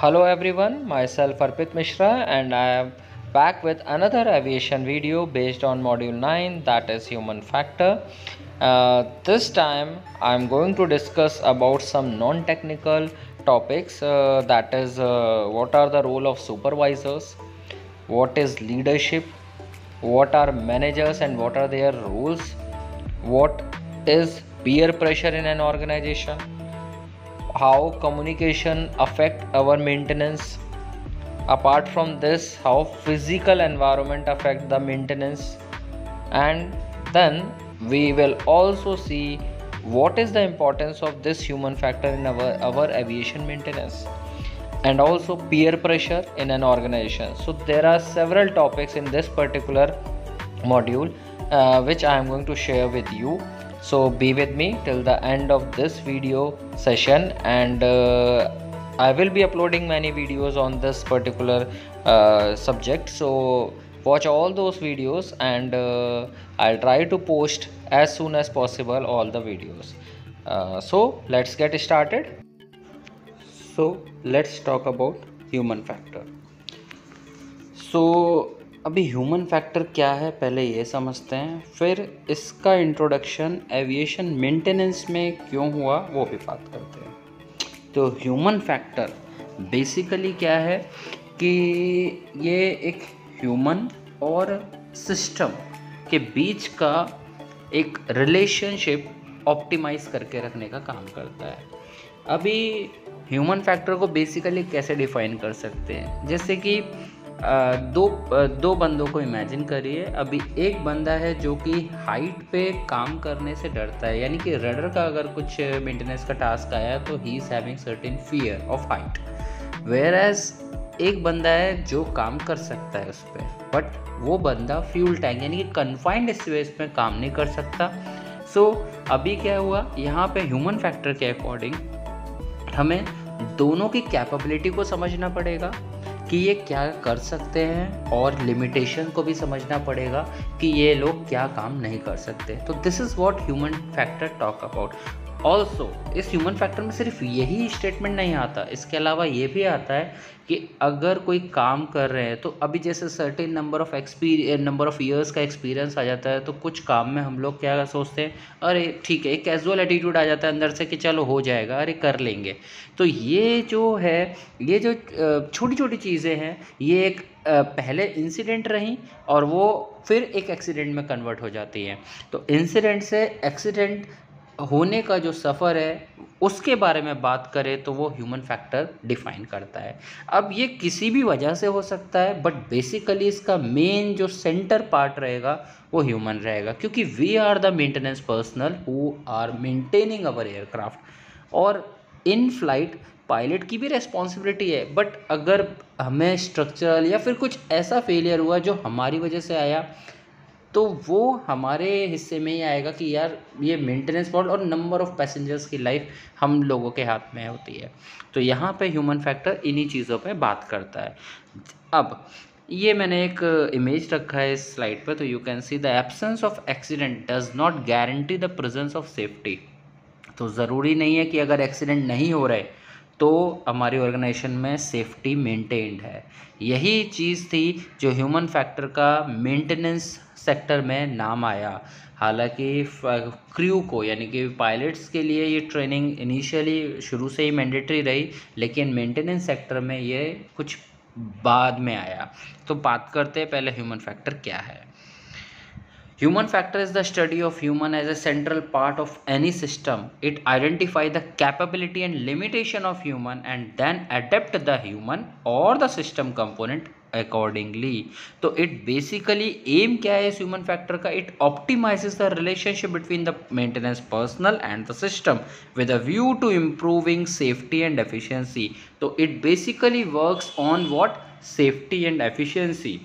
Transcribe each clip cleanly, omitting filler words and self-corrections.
Hello everyone, myself Arpit Mishra and I am back with another aviation video based on module 9, that is human factor. This time I am going to discuss about some non-technical topics, that is what are the role of supervisors, what is leadership, what are managers and what are their roles, what is peer pressure in an organization, how communication affect our maintenance. Apart from this, how physical environment affect the maintenance, and then we will also see what is the importance of this human factor in our aviation maintenance, and also peer pressure in an organization. So there are several topics in this particular module which I am going to share with you. So be with me till the end of this video session, and I will be uploading many videos on this particular subject. So watch all those videos, and I'll try to post as soon as possible all the videos. So let's get started. So let's talk about human factor. सो अभी human factor क्या है पहले ये समझते हैं, फिर इसका introduction aviation maintenance में क्यों हुआ वो भी बात करते हैं। तो ह्यूमन फैक्टर बेसिकली क्या है कि ये एक ह्यूमन और सिस्टम के बीच का एक रिलेशनशिप ऑप्टिमाइज करके रखने का काम करता है। अभी ह्यूमन फैक्टर को बेसिकली कैसे डिफाइन कर सकते हैं, जैसे कि दो बंदों को इमेजिन करिए। अभी एक बंदा है जो कि हाइट पे काम करने से डरता है, यानी कि रडर का अगर कुछ मेंटेनेंस का टास्क आया तो he is having certain fear of height, whereas एक बंदा है जो काम कर सकता है उस पर, बट वो बंदा फ्यूल टैंक यानी कि कन्फाइंड स्पेस में काम नहीं कर सकता। सो अभी क्या हुआ, यहाँ पे ह्यूमन फैक्टर के अकॉर्डिंग हमें दोनों की कैपेबिलिटी को समझना पड़ेगा कि ये क्या कर सकते हैं, और लिमिटेशन को भी समझना पड़ेगा कि ये लोग क्या काम नहीं कर सकते। तो this is what human factor talk about. Also इस ह्यूमन फैक्टर में सिर्फ यही स्टेटमेंट नहीं आता, इसके अलावा ये भी आता है कि अगर कोई काम कर रहे हैं तो अभी जैसे सर्टेन नंबर ऑफ ईयर्स का एक्सपीरियंस आ जाता है, तो कुछ काम में हम लोग क्या सोचते हैं, अरे ठीक है, एक कैजुअल एटीट्यूड आ जाता है अंदर से कि चलो हो जाएगा, अरे कर लेंगे। तो ये जो है, ये जो छोटी छोटी चीज़ें हैं, ये एक पहले इंसिडेंट रही और वो फिर एक एक्सीडेंट में कन्वर्ट हो जाती हैं। तो इंसिडेंट से एक्सीडेंट होने का जो सफ़र है उसके बारे में बात करें तो वो ह्यूमन फैक्टर डिफाइन करता है। अब ये किसी भी वजह से हो सकता है, बट बेसिकली इसका मेन जो सेंटर पार्ट रहेगा वो ह्यूमन रहेगा, क्योंकि we are the maintenance personal who are maintaining our aircraft. और इन फ्लाइट पायलट की भी रेस्पॉन्सिबिलिटी है, बट अगर हमें स्ट्रक्चरल या फिर कुछ ऐसा फेलियर हुआ जो हमारी वजह से आया, तो वो हमारे हिस्से में ही आएगा कि यार ये मेंटेनेंस फॉल्ट और नंबर ऑफ पैसेंजर्स की लाइफ हम लोगों के हाथ में होती है। तो यहाँ पे ह्यूमन फैक्टर इन्हीं चीज़ों पे बात करता है। अब ये मैंने एक इमेज रखा है इस स्लाइड पे, तो you can see the absence of accident does not guarantee the presence of safety. तो ज़रूरी नहीं है कि अगर एक्सीडेंट नहीं हो रहे तो हमारी ऑर्गेनाइजेशन में सेफ्टी मेंटेन्ड है। यही चीज़ थी जो ह्यूमन फैक्टर का मेंटेनेंस सेक्टर में नाम आया। हालांकि क्रू को यानी कि पायलट्स के लिए ये ट्रेनिंग इनिशियली शुरू से ही मैंडेटरी रही, लेकिन मेंटेनेंस सेक्टर में ये कुछ बाद में आया। तो बात करते हैं पहले ह्यूमन फैक्टर क्या है। Human factor is the study of human as a central part of any system. It identifies the capability and limitation of human and then adapt the human or the system component accordingly. तो it basically aim क्या है इस human factor का? It optimizes the relationship between the maintenance personnel and the system with a view to improving safety and efficiency. तो it basically works on what? Safety and efficiency.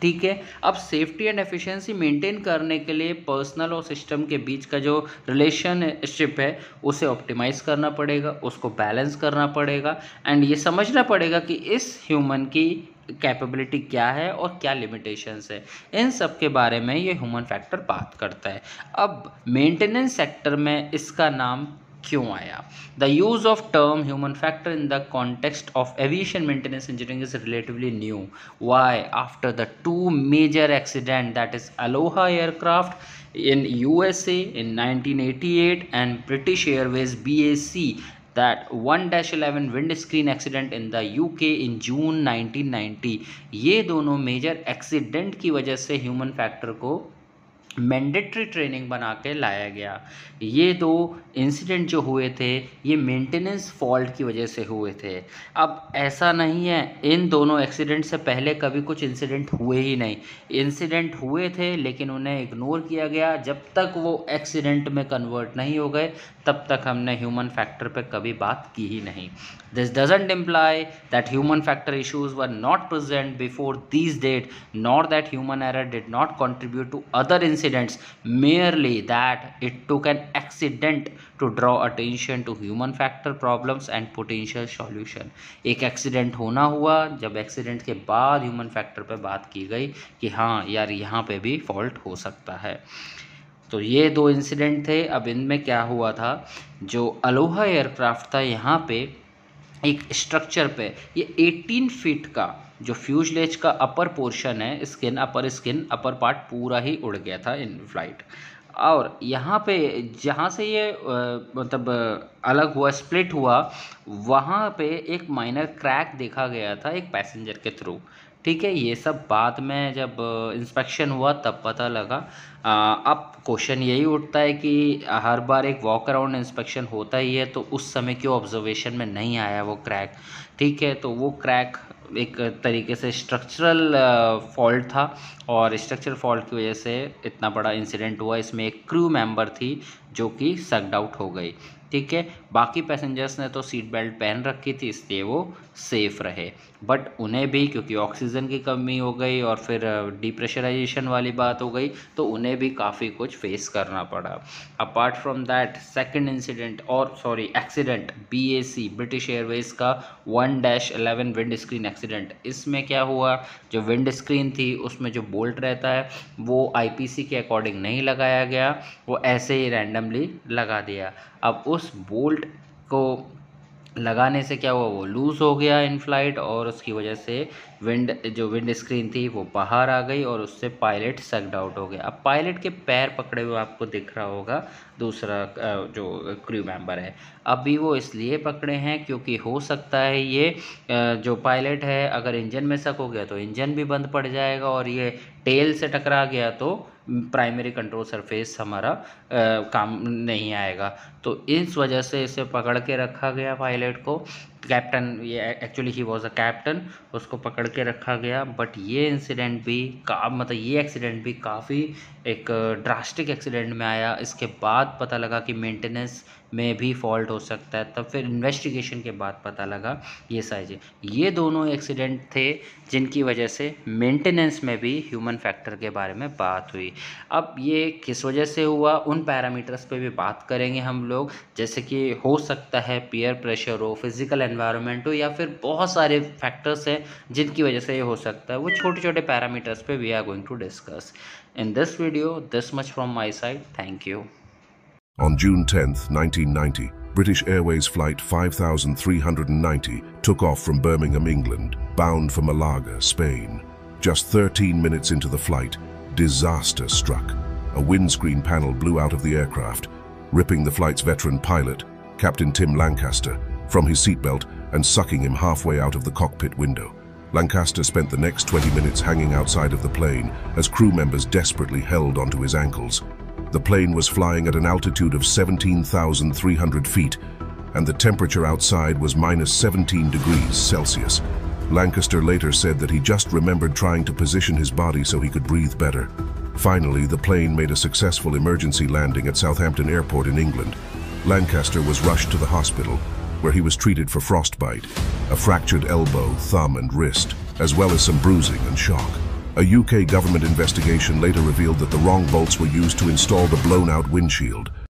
ठीक है। अब safety and efficiency maintain करने के लिए personal और system के बीच का जो रिलेशनशिप है उसे ऑप्टिमाइज करना पड़ेगा, उसको बैलेंस करना पड़ेगा, एंड ये समझना पड़ेगा कि इस ह्यूमन की कैपेबिलिटी क्या है और क्या लिमिटेशंस है। इन सब के बारे में ये ह्यूमन फैक्टर बात करता है। अब मेंटेनेंस सेक्टर में इसका नाम क्यों आया? The use of term human factor in the context of aviation maintenance engineering is relatively new. Why? After the two major accident, that is Aloha aircraft in USA in 1988 and British Airways BAC, that 1-11 windscreen accident in the UK in June 1990. ये दोनों major accident की वजह से human factor को mandatory training बना के लाया गया. ये दो इंसिडेंट जो हुए थे ये मेंटेनेंस फॉल्ट की वजह से हुए थे. अब ऐसा नहीं है, इन दोनों एक्सीडेंट से पहले कभी कुछ इंसिडेंट हुए ही नहीं. इंसिडेंट हुए थे लेकिन उन्हें इग्नोर किया गया. जब तक वो एक्सीडेंट में कन्वर्ट नहीं हो गए तब तक हमने ह्यूमन फैक्टर पे कभी बात की ही नहीं. This doesn't imply that human factor issues were not present before this date, nor that human error did not contribute to other incidents, merely that it took an accident to draw attention to human factor problems and potential solution. एक accident होना हुआ, जब accident के बाद human factor पे बात की गई कि हाँ यार यहाँ पे भी फॉल्ट हो सकता है. तो ये दो इंसिडेंट थे. अब इनमें क्या हुआ था, जो अलोहा एयरक्राफ्ट था यहाँ पे एक स्ट्रक्चर पे ये 18 फीट का जो फ्यूजलेज का अपर पोर्शन है, अपर पार्ट पूरा ही उड़ गया था इन फ्लाइट. और यहाँ पे जहाँ से ये मतलब अलग हुआ, स्प्लिट हुआ, वहाँ पे एक माइनर क्रैक देखा गया था एक पैसेंजर के थ्रू. ठीक है, ये सब बाद में जब इंस्पेक्शन हुआ तब पता लगा. अब क्वेश्चन यही उठता है कि हर बार एक वॉक अराउंड इंस्पेक्शन होता ही है, तो उस समय क्यों ऑब्जर्वेशन में नहीं आया वो क्रैक. ठीक है, तो वो क्रैक एक तरीके से स्ट्रक्चरल फॉल्ट था और स्ट्रक्चरल फॉल्ट की वजह से इतना बड़ा इंसिडेंट हुआ. इसमें एक क्रू मेंबर थी जो कि सक्ड आउट हो गई. ठीक है, बाकी पैसेंजर्स ने तो सीट बेल्ट पहन रखी थी इसलिए वो सेफ़ रहे, बट उन्हें भी क्योंकि ऑक्सीजन की कमी हो गई और फिर डिप्रेशराइजेशन वाली बात हो गई तो उन्हें भी काफ़ी कुछ फेस करना पड़ा. Apart from that second incident accident BAC British Airways का 1-11 विंड स्क्रीन एक्सीडेंट. इसमें क्या हुआ, जो विंड स्क्रीन थी उसमें जो बोल्ट रहता है वो IPC के अकॉर्डिंग नहीं लगाया गया, वो ऐसे ही रैंडमली लगा दिया. अब उस बोल्ट को लगाने से क्या हुआ, वो लूज़ हो गया इन फ्लाइट और उसकी वजह से विंड स्क्रीन थी वो बाहर आ गई और उससे पायलट सक्ड आउट हो गया. अब पायलट के पैर पकड़े हुए आपको दिख रहा होगा दूसरा जो क्रू मेंबर है. अभी वो इसलिए पकड़े हैं क्योंकि हो सकता है ये जो पायलट है अगर इंजन में शक हो गया तो इंजन भी बंद पड़ जाएगा और ये टेल से टकरा गया तो प्राइमरी कंट्रोल सरफेस हमारा काम नहीं आएगा. तो इस वजह से इसे पकड़ के रखा गया पायलट को. कैप्टन, ये actually he was a captain, उसको पकड़ के रखा गया. बट ये इंसिडेंट भी ये एक्सीडेंट भी काफ़ी एक ड्रास्टिक एक्सीडेंट में आया. इसके बाद पता लगा कि मेंटेनेंस में भी फॉल्ट हो सकता है, तब फिर इन्वेस्टिगेशन के बाद पता लगा ये सारी. ये दोनों एक्सीडेंट थे जिनकी वजह से मेंटेनेंस में भी ह्यूमन फैक्टर के बारे में बात हुई. अब ये किस वजह से हुआ उन पैरामीटर्स पे भी बात करेंगे हम लोग, जैसे कि हो सकता है पीयर प्रेशर हो, फिजिकल एनवायरनमेंट हो, या फिर बहुत सारे फैक्टर्स हैं जिनकी वजह से ये हो सकता है. वो छोटे छोटे पैरामीटर्स पे we are going to discuss in this video. This much from my side. Thank you. On June 10, 1990, British Airways Flight 5390 took off from Birmingham, England, bound for Malaga, Spain. Just 13 minutes into the flight, disaster struck. A windscreen panel blew out of the aircraft, ripping the flight's veteran pilot, Captain Tim Lancaster, from his seatbelt and sucking him halfway out of the cockpit window. Lancaster spent the next 20 minutes hanging outside of the plane as crew members desperately held onto his ankles. The plane was flying at an altitude of 17,300 feet, and the temperature outside was -17 degrees Celsius. Lancaster later said that he just remembered trying to position his body so he could breathe better. Finally, the plane made a successful emergency landing at Southampton Airport in England. Lancaster was rushed to the hospital, where he was treated for frostbite, a fractured elbow, thumb, and wrist, as well as some bruising and shock. A UK government investigation later revealed that the wrong bolts were used to install the blown-out windshield,